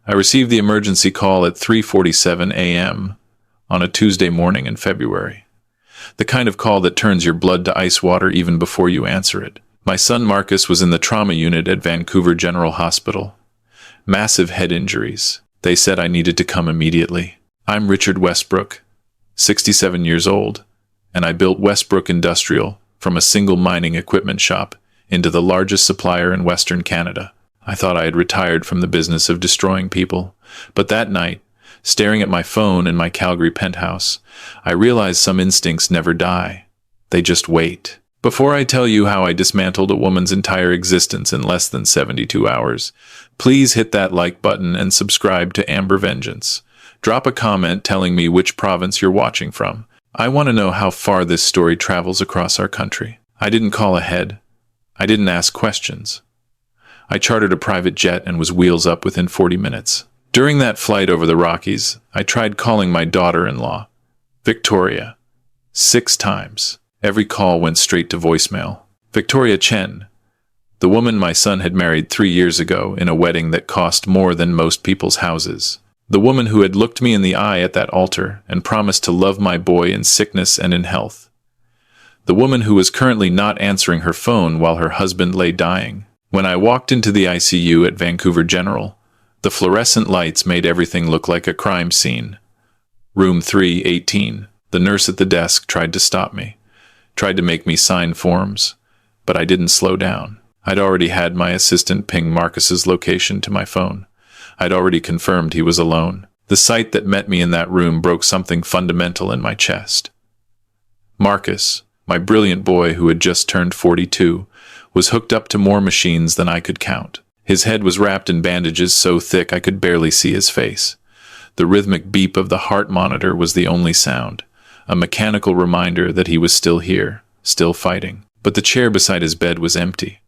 I received the emergency call at 3:47 a.m. on a Tuesday morning in February. The kind of call that turns your blood to ice water even before you answer it. My son Marcus was in the trauma unit at Vancouver General Hospital. Massive head injuries. They said I needed to come immediately. I'm Richard Westbrook, 67 years old, and I built Westbrook Industrial from a single mining equipment shop into the largest supplier in Western Canada. I thought I had retired from the business of destroying people, but that night, staring at my phone in my Calgary penthouse, I realized some instincts never die. They just wait. Before I tell you how I dismantled a woman's entire existence in less than 72 hours, please hit that like button and subscribe to Amber Vengeance. Drop a comment telling me which province you're watching from. I want to know how far this story travels across our country. I didn't call ahead. I didn't ask questions. I chartered a private jet and was wheels up within 40 minutes. During that flight over the Rockies, I tried calling my daughter-in-law, Victoria, 6 times. Every call went straight to voicemail. Victoria Chen, the woman my son had married 3 years ago in a wedding that cost more than most people's houses. The woman who had looked me in the eye at that altar and promised to love my boy in sickness and in health. The woman who was currently not answering her phone while her husband lay dying. When I walked into the ICU at Vancouver General, the fluorescent lights made everything look like a crime scene. Room 318. The nurse at the desk tried to stop me, tried to make me sign forms, but I didn't slow down. I'd already had my assistant ping Marcus's location to my phone. I'd already confirmed he was alone. The sight that met me in that room broke something fundamental in my chest. Marcus, my brilliant boy who had just turned 42, was hooked up to more machines than I could count. His head was wrapped in bandages so thick I could barely see his face. The rhythmic beep of the heart monitor was the only sound, a mechanical reminder that he was still here, still fighting. But the chair beside his bed was empty.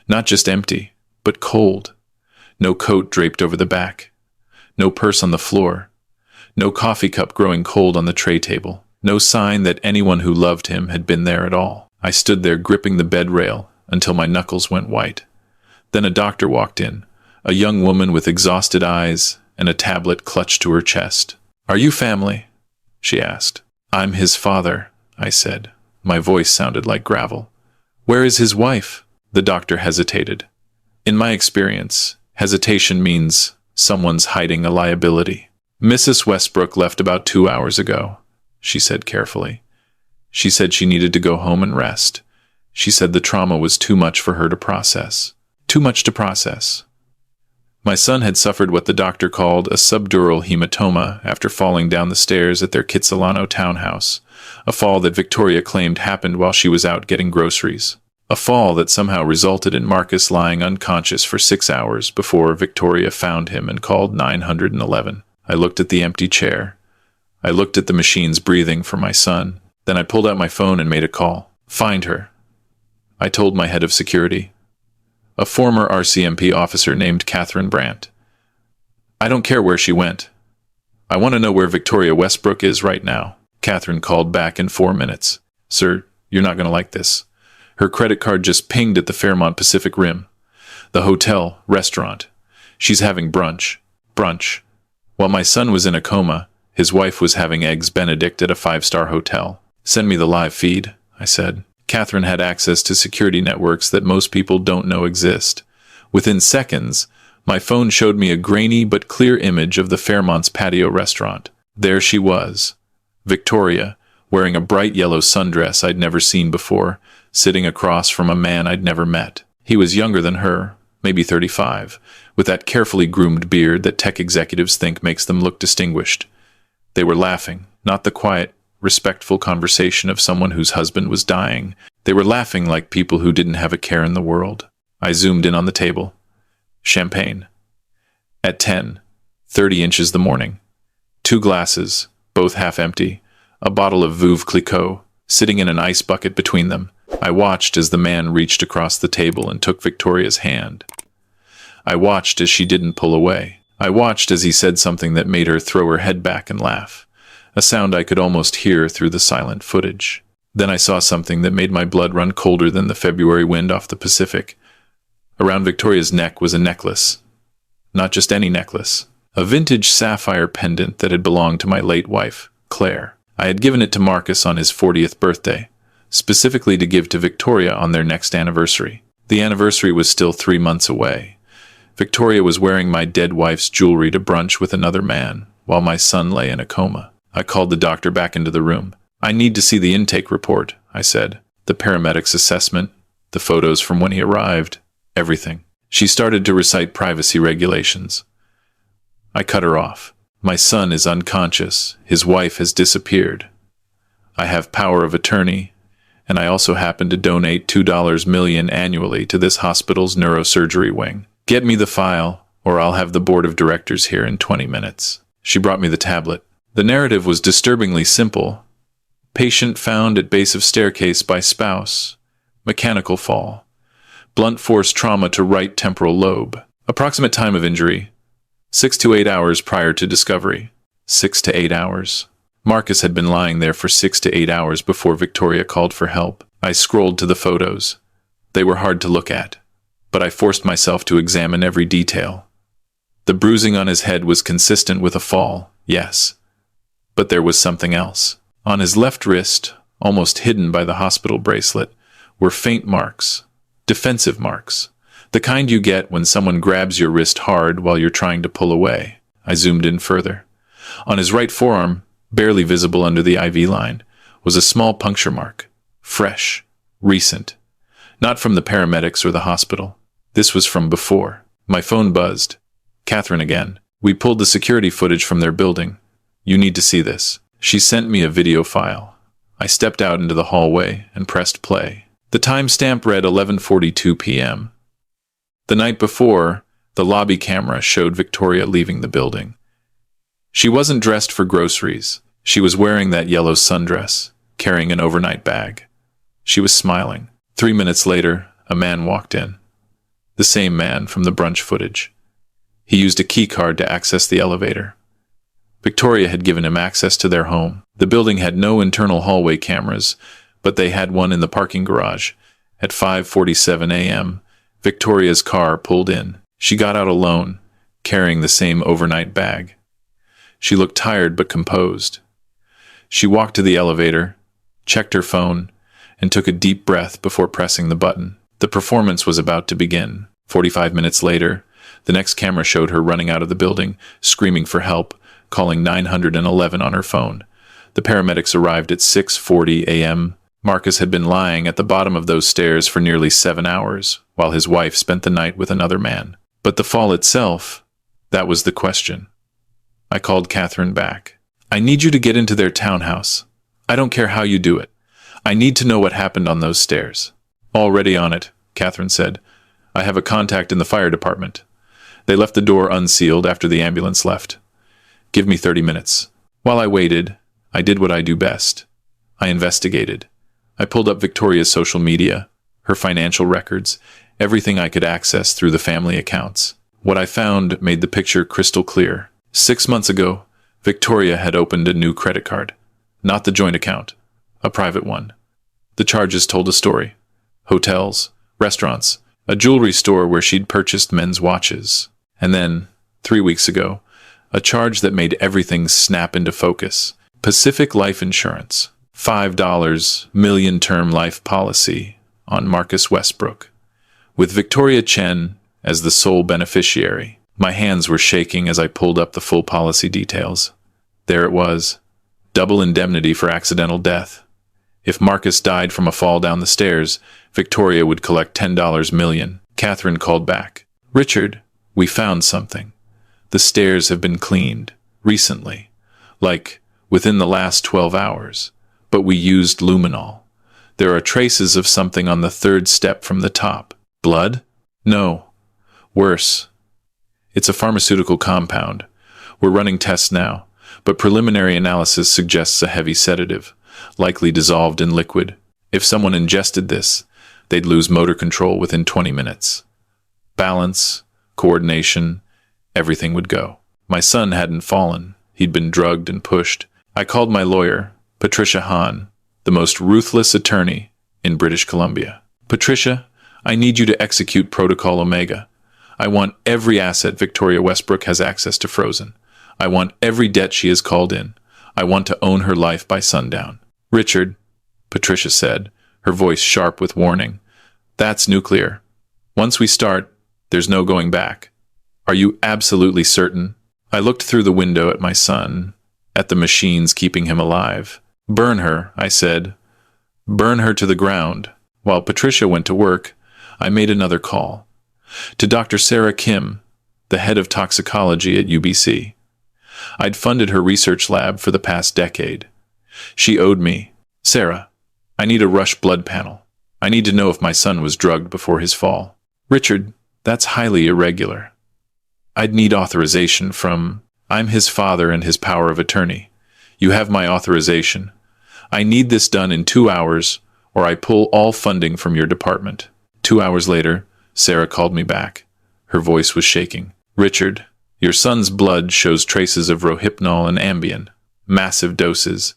Not just empty, but cold. No coat draped over the back. No purse on the floor. No coffee cup growing cold on the tray table. No sign that anyone who loved him had been there at all. I stood there gripping the bed rail until my knuckles went white. Then a doctor walked in, a young woman with exhausted eyes and a tablet clutched to her chest. "Are you family?" she asked. "I'm his father," I said. My voice sounded like gravel. "Where is his wife?" The doctor hesitated. In my experience, hesitation means someone's hiding a liability. "Mrs. Westbrook left about 2 hours ago," she said carefully. "She said she needed to go home and rest. She said the trauma was too much for her to process. Too much to process." My son had suffered what the doctor called a subdural hematoma after falling down the stairs at their Kitsilano townhouse, a fall that Victoria claimed happened while she was out getting groceries. A fall that somehow resulted in Marcus lying unconscious for 6 hours before Victoria found him and called 911. I looked at the empty chair. I looked at the machines breathing for my son. Then I pulled out my phone and made a call. "Find her," I told my head of security, a former RCMP officer named Catherine Brandt. "I don't care where she went. I want to know where Victoria Westbrook is right now." Catherine called back in 4 minutes. "Sir, you're not going to like this. Her credit card just pinged at the Fairmont Pacific Rim. The hotel, restaurant. She's having brunch. Brunch. While my son was in a coma, his wife was having eggs Benedict at a 5-star hotel." "Send me the live feed," I said. Catherine had access to security networks that most people don't know exist. Within seconds, my phone showed me a grainy but clear image of the Fairmont's patio restaurant. There she was, Victoria, wearing a bright yellow sundress I'd never seen before, sitting across from a man I'd never met. He was younger than her, maybe 35, with that carefully groomed beard that tech executives think makes them look distinguished. They were laughing, not the quiet, respectful conversation of someone whose husband was dying. They were laughing like people who didn't have a care in the world. I zoomed in on the table. Champagne. At 10:30 inches the morning. 2 glasses, both half empty, a bottle of Veuve Clicquot, sitting in an ice bucket between them. I watched as the man reached across the table and took Victoria's hand. I watched as she didn't pull away. I watched as he said something that made her throw her head back and laugh, a sound I could almost hear through the silent footage. Then I saw something that made my blood run colder than the February wind off the Pacific. Around Victoria's neck was a necklace. Not just any necklace. A vintage sapphire pendant that had belonged to my late wife, Claire. I had given it to Marcus on his 40th birthday, specifically to give to Victoria on their next anniversary. The anniversary was still 3 months away. Victoria was wearing my dead wife's jewelry to brunch with another man, while my son lay in a coma. I called the doctor back into the room. "I need to see the intake report," I said. "The paramedic's assessment, the photos from when he arrived, everything." She started to recite privacy regulations. I cut her off. "My son is unconscious. His wife has disappeared. I have power of attorney, and I also happen to donate $2 million annually to this hospital's neurosurgery wing. Get me the file, or I'll have the board of directors here in 20 minutes. She brought me the tablet. The narrative was disturbingly simple. Patient found at base of staircase by spouse. Mechanical fall. Blunt force trauma to right temporal lobe. Approximate time of injury: 6 to 8 hours prior to discovery. 6 to 8 hours. Marcus had been lying there for 6 to 8 hours before Victoria called for help. I scrolled to the photos. They were hard to look at, but I forced myself to examine every detail. The bruising on his head was consistent with a fall, yes. But there was something else. On his left wrist, almost hidden by the hospital bracelet, were faint marks. Defensive marks. The kind you get when someone grabs your wrist hard while you're trying to pull away. I zoomed in further. On his right forearm, barely visible under the IV line, was a small puncture mark. Fresh. Recent. Not from the paramedics or the hospital. This was from before. My phone buzzed. Catherine again. "We pulled the security footage from their building. You need to see this." She sent me a video file. I stepped out into the hallway and pressed play. The timestamp read 11:42 p.m. The night before, the lobby camera showed Victoria leaving the building. She wasn't dressed for groceries. She was wearing that yellow sundress, carrying an overnight bag. She was smiling. 3 minutes later, a man walked in. The same man from the brunch footage. He used a key card to access the elevator. Victoria had given him access to their home. The building had no internal hallway cameras, but they had one in the parking garage. At 5:47 a.m., Victoria's car pulled in. She got out alone, carrying the same overnight bag. She looked tired but composed. She walked to the elevator, checked her phone, and took a deep breath before pressing the button. The performance was about to begin. 45 minutes later, the next camera showed her running out of the building, screaming for help, calling 911 on her phone. The paramedics arrived at 6:40 a.m. Marcus had been lying at the bottom of those stairs for nearly 7 hours, while his wife spent the night with another man. But the fall itself, that was the question. I called Catherine back. "I need you to get into their townhouse. I don't care how you do it. I need to know what happened on those stairs." "Already on it," Catherine said. "I have a contact in the fire department. They left the door unsealed after the ambulance left. Give me 30 minutes. While I waited, I did what I do best. I investigated. I pulled up Victoria's social media, her financial records, everything I could access through the family accounts. What I found made the picture crystal clear. 6 months ago, Victoria had opened a new credit card. Not the joint account, a private one. The charges told a story. Hotels, restaurants, a jewelry store where she'd purchased men's watches. And then, 3 weeks ago, a charge that made everything snap into focus. Pacific Life Insurance. $5 million term life policy on Marcus Westbrook, with Victoria Chen as the sole beneficiary. My hands were shaking as I pulled up the full policy details. There it was. Double indemnity for accidental death. If Marcus died from a fall down the stairs, Victoria would collect $10 million. Catherine called back. "Richard, we found something. The stairs have been cleaned. Recently. Like, within the last 12 hours. But we used luminol. There are traces of something on the 3rd step from the top. Blood? No. Worse. It's a pharmaceutical compound. We're running tests now, but preliminary analysis suggests a heavy sedative, likely dissolved in liquid. If someone ingested this, they'd lose motor control within 20 minutes. Balance, coordination, everything would go. My son hadn't fallen. He'd been drugged and pushed. I called my lawyer, Patricia Hahn, the most ruthless attorney in British Columbia. "Patricia, I need you to execute Protocol Omega. I want every asset Victoria Westbrook has access to frozen. I want every debt she has called in. I want to own her life by sundown. Richard, Patricia said, her voice sharp with warning. That's nuclear. Once we start, there's no going back. Are you absolutely certain? I looked through the window at my son, at the machines keeping him alive. Burn her, I said. Burn her to the ground. While Patricia went to work, I made another call. To Dr. Sarah Kim, the head of toxicology at UBC. I'd funded her research lab for the past decade. She owed me. Sarah, I need a rush blood panel. I need to know if my son was drugged before his fall. Richard, that's highly irregular. I'd need authorization from... I'm his father and his power of attorney. You have my authorization. I need this done in 2 hours, or I pull all funding from your department. 2 hours later, Sarah called me back. Her voice was shaking. Richard, your son's blood shows traces of Rohypnol and Ambien. Massive doses.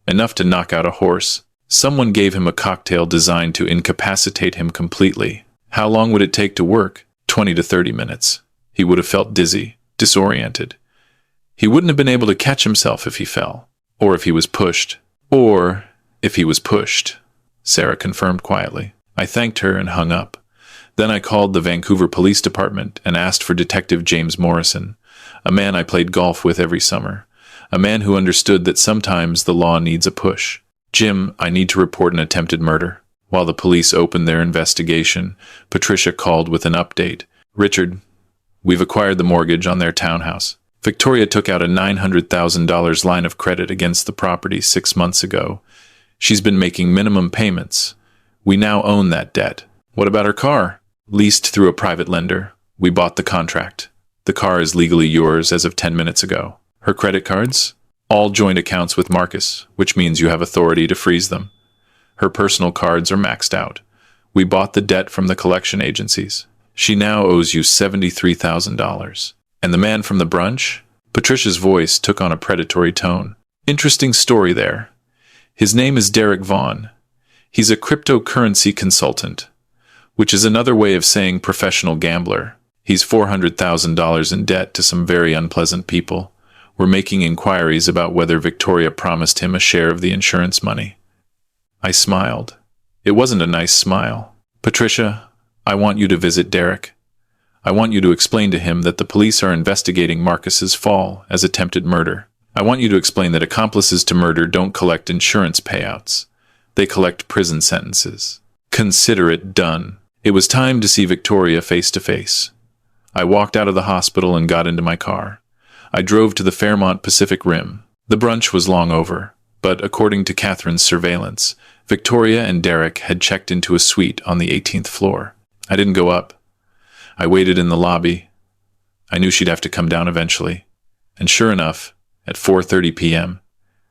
Enough to knock out a horse. Someone gave him a cocktail designed to incapacitate him completely. How long would it take to work? 20 to 30 minutes. He would have felt dizzy, disoriented. He wouldn't have been able to catch himself if he fell. Or if he was pushed. Sarah confirmed quietly. I thanked her and hung up. Then I called the Vancouver Police Department and asked for Detective James Morrison, a man I played golf with every summer, a man who understood that sometimes the law needs a push. Jim, I need to report an attempted murder. While the police opened their investigation, Patricia called with an update. Richard, we've acquired the mortgage on their townhouse. Victoria took out a $900,000 line of credit against the property 6 months ago. She's been making minimum payments. We now own that debt. What about her car? Leased through a private lender. We bought the contract. The car is legally yours as of 10 minutes ago. Her credit cards? All joint accounts with Marcus, which means you have authority to freeze them. Her personal cards are maxed out. We bought the debt from the collection agencies. She now owes you $73,000. And the man from the brunch? Patricia's voice took on a predatory tone. Interesting story there. His name is Derek Vaughn. He's a cryptocurrency consultant, which is another way of saying professional gambler. He's $400,000 in debt to some very unpleasant people. We're making inquiries about whether Victoria promised him a share of the insurance money. I smiled. It wasn't a nice smile. Patricia, I want you to visit Derek. I want you to explain to him that the police are investigating Marcus's fall as attempted murder. I want you to explain that accomplices to murder don't collect insurance payouts. They collect prison sentences. Consider it done. It was time to see Victoria face to face. I walked out of the hospital and got into my car. I drove to the Fairmont Pacific Rim. The brunch was long over, but according to Catherine's surveillance, Victoria and Derek had checked into a suite on the 18th floor. I didn't go up. I waited in the lobby. I knew she'd have to come down eventually. And sure enough, at 4:30 p.m.,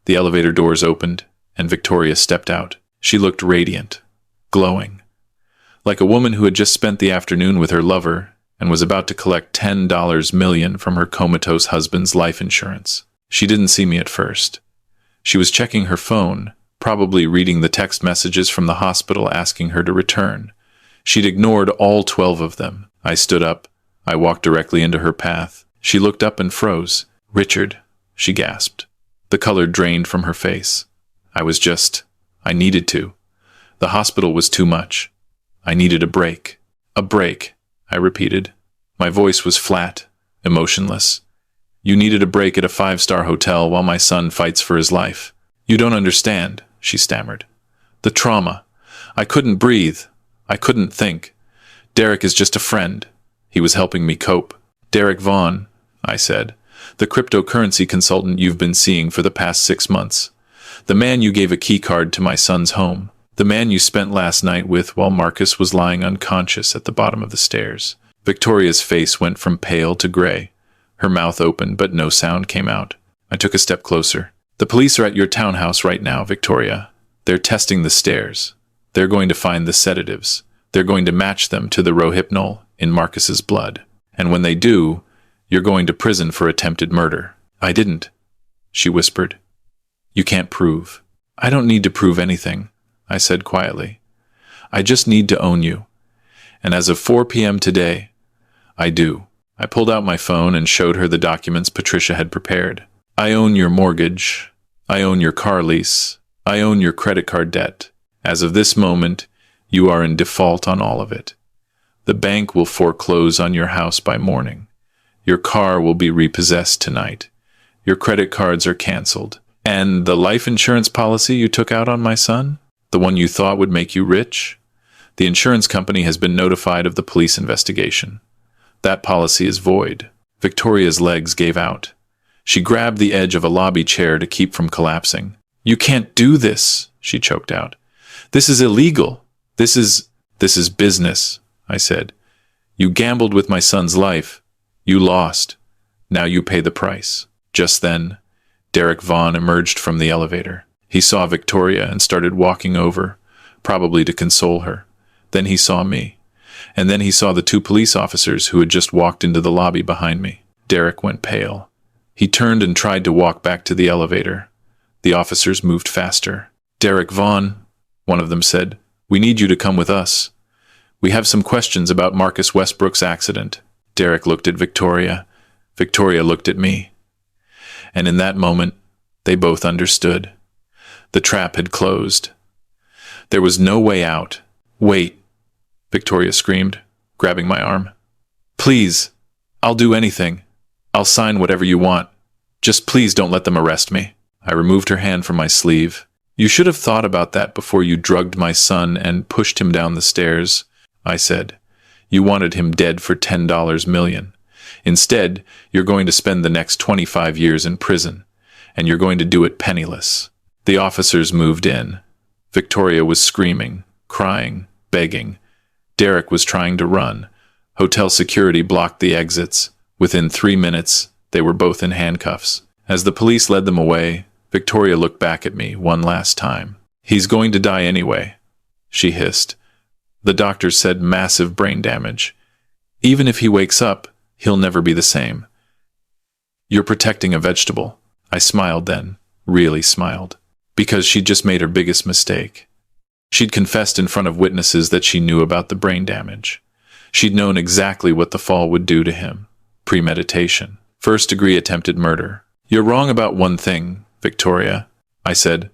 the elevator doors opened, and Victoria stepped out. She looked radiant, glowing, like a woman who had just spent the afternoon with her lover and was about to collect $10 million from her comatose husband's life insurance. She didn't see me at first. She was checking her phone, probably reading the text messages from the hospital asking her to return. She'd ignored all 12 of them. I stood up. I walked directly into her path. She looked up and froze. Richard, she gasped. The color drained from her face. I needed to. The hospital was too much. I needed a break. A break, I repeated. My voice was flat, emotionless. You needed a break at a 5-star hotel while my son fights for his life. You don't understand, she stammered. The trauma. I couldn't breathe. I couldn't think. Derek is just a friend. He was helping me cope. Derek Vaughn, I said, the cryptocurrency consultant you've been seeing for the past 6 months. The man you gave a key card to my son's home. The man you spent last night with while Marcus was lying unconscious at the bottom of the stairs. Victoria's face went from pale to gray. Her mouth opened, but no sound came out. I took a step closer. The police are at your townhouse right now, Victoria. They're testing the stairs. They're going to find the sedatives. They're going to match them to the Rohypnol in Marcus's blood. And when they do, you're going to prison for attempted murder. I didn't, she whispered. You can't prove. I don't need to prove anything, I said quietly. I just need to own you. And as of 4 p.m. today, I do. I pulled out my phone and showed her the documents Patricia had prepared. I own your mortgage. I own your car lease. I own your credit card debt. As of this moment, you are in default on all of it. The bank will foreclose on your house by morning. Your car will be repossessed tonight. Your credit cards are canceled. And the life insurance policy you took out on my son? The one you thought would make you rich? The insurance company has been notified of the police investigation. That policy is void. Victoria's legs gave out. She grabbed the edge of a lobby chair to keep from collapsing. You can't do this, she choked out. This is illegal. This is business, I said. You gambled with my son's life. You lost. Now you pay the price. Just then, Derek Vaughn emerged from the elevator. He saw Victoria and started walking over, probably to console her. Then he saw me. And then he saw the two police officers who had just walked into the lobby behind me. Derek went pale. He turned and tried to walk back to the elevator. The officers moved faster. Derek Vaughn, one of them said, we need you to come with us. We have some questions about Marcus Westbrook's accident. Derek looked at Victoria. Victoria looked at me. And in that moment, they both understood. The trap had closed. There was no way out. Wait, Victoria screamed, grabbing my arm. Please, I'll do anything. I'll sign whatever you want. Just please don't let them arrest me. I removed her hand from my sleeve. You should have thought about that before you drugged my son and pushed him down the stairs, I said. You wanted him dead for $10 million. Instead, you're going to spend the next 25 years in prison, and you're going to do it penniless. The officers moved in. Victoria was screaming, crying, begging. Derek was trying to run. Hotel security blocked the exits. Within 3 minutes, they were both in handcuffs. As the police led them away, Victoria looked back at me one last time. He's going to die anyway, she hissed. The doctors said massive brain damage. Even if he wakes up, he'll never be the same. You're protecting a vegetable. I smiled then, really smiled, because she'd just made her biggest mistake. She'd confessed in front of witnesses that she knew about the brain damage. She'd known exactly what the fall would do to him. Premeditation. First-degree attempted murder. You're wrong about one thing, Victoria, I said.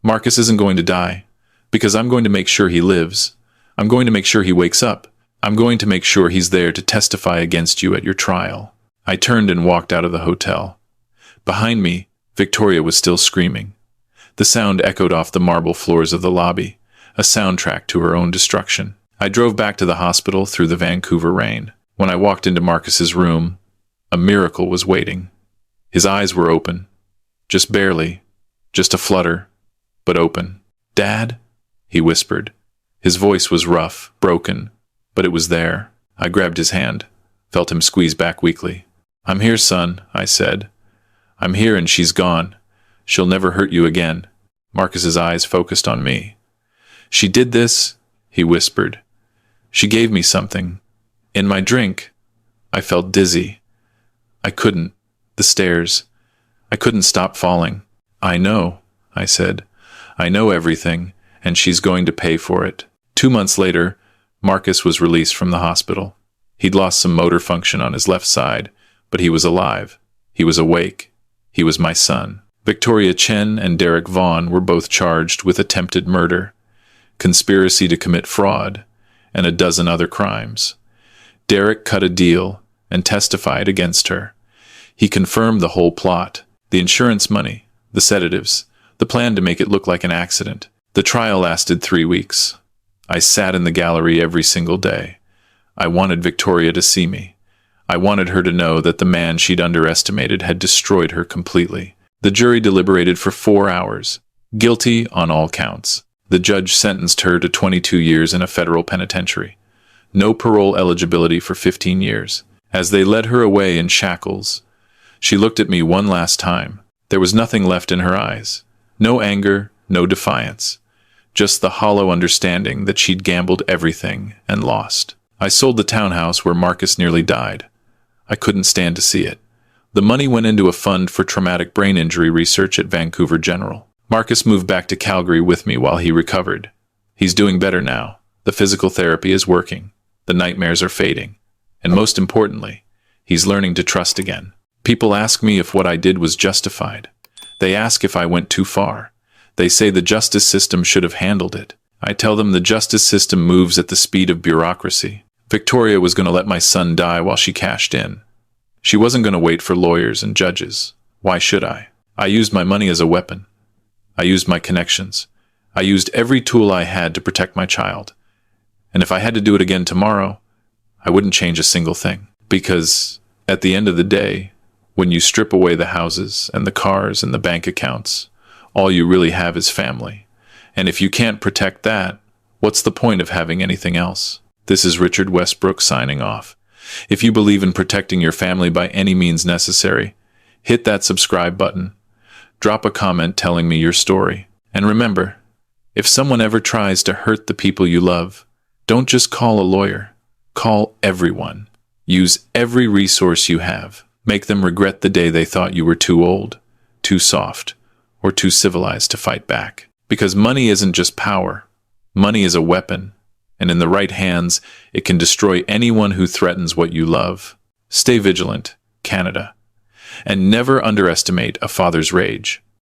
Marcus isn't going to die, because I'm going to make sure he lives. I'm going to make sure he wakes up. I'm going to make sure he's there to testify against you at your trial. I turned and walked out of the hotel. Behind me, Victoria was still screaming. The sound echoed off the marble floors of the lobby, a soundtrack to her own destruction. I drove back to the hospital through the Vancouver rain. When I walked into Marcus's room, a miracle was waiting. His eyes were open. Just barely. Just a flutter. But open. Dad? He whispered. His voice was rough, broken, but it was there. I grabbed his hand, felt him squeeze back weakly. I'm here, son, I said. I'm here and she's gone. She'll never hurt you again. Marcus's eyes focused on me. She did this, he whispered. She gave me something. In my drink. I felt dizzy. I couldn't. The stairs. I couldn't stop falling. I know, I said. I know everything, and she's going to pay for it. 2 months later, Marcus was released from the hospital. He'd lost some motor function on his left side, but he was alive. He was awake. He was my son. Victoria Chen and Derek Vaughn were both charged with attempted murder, conspiracy to commit fraud, and a dozen other crimes. Derek cut a deal and testified against her. He confirmed the whole plot, the insurance money, the sedatives, the plan to make it look like an accident. The trial lasted 3 weeks. I sat in the gallery every single day. I wanted Victoria to see me. I wanted her to know that the man she'd underestimated had destroyed her completely. The jury deliberated for 4 hours. Guilty on all counts. The judge sentenced her to 22 years in a federal penitentiary. No parole eligibility for 15 years. As they led her away in shackles, she looked at me one last time. There was nothing left in her eyes. No anger, no defiance. Just the hollow understanding that she'd gambled everything and lost. I sold the townhouse where Marcus nearly died. I couldn't stand to see it. The money went into a fund for traumatic brain injury research at Vancouver General. Marcus moved back to Calgary with me while he recovered. He's doing better now. The physical therapy is working. The nightmares are fading. And most importantly, he's learning to trust again. People ask me if what I did was justified. They ask if I went too far. They say the justice system should have handled it. I tell them the justice system moves at the speed of bureaucracy. Victoria was going to let my son die while she cashed in. She wasn't going to wait for lawyers and judges. Why should I? I used my money as a weapon. I used my connections. I used every tool I had to protect my child. And if I had to do it again tomorrow, I wouldn't change a single thing. Because at the end of the day, when you strip away the houses and the cars and the bank accounts, all you really have is family. And if you can't protect that, what's the point of having anything else? This is Richard Westbrook signing off. If you believe in protecting your family by any means necessary, hit that subscribe button. Drop a comment telling me your story. And remember, if someone ever tries to hurt the people you love, don't just call a lawyer. Call everyone. Use every resource you have. Make them regret the day they thought you were too old, too soft, or too civilized to fight back. Because money isn't just power. Money is a weapon, and in the right hands, it can destroy anyone who threatens what you love. Stay vigilant, Canada, and never underestimate a father's rage.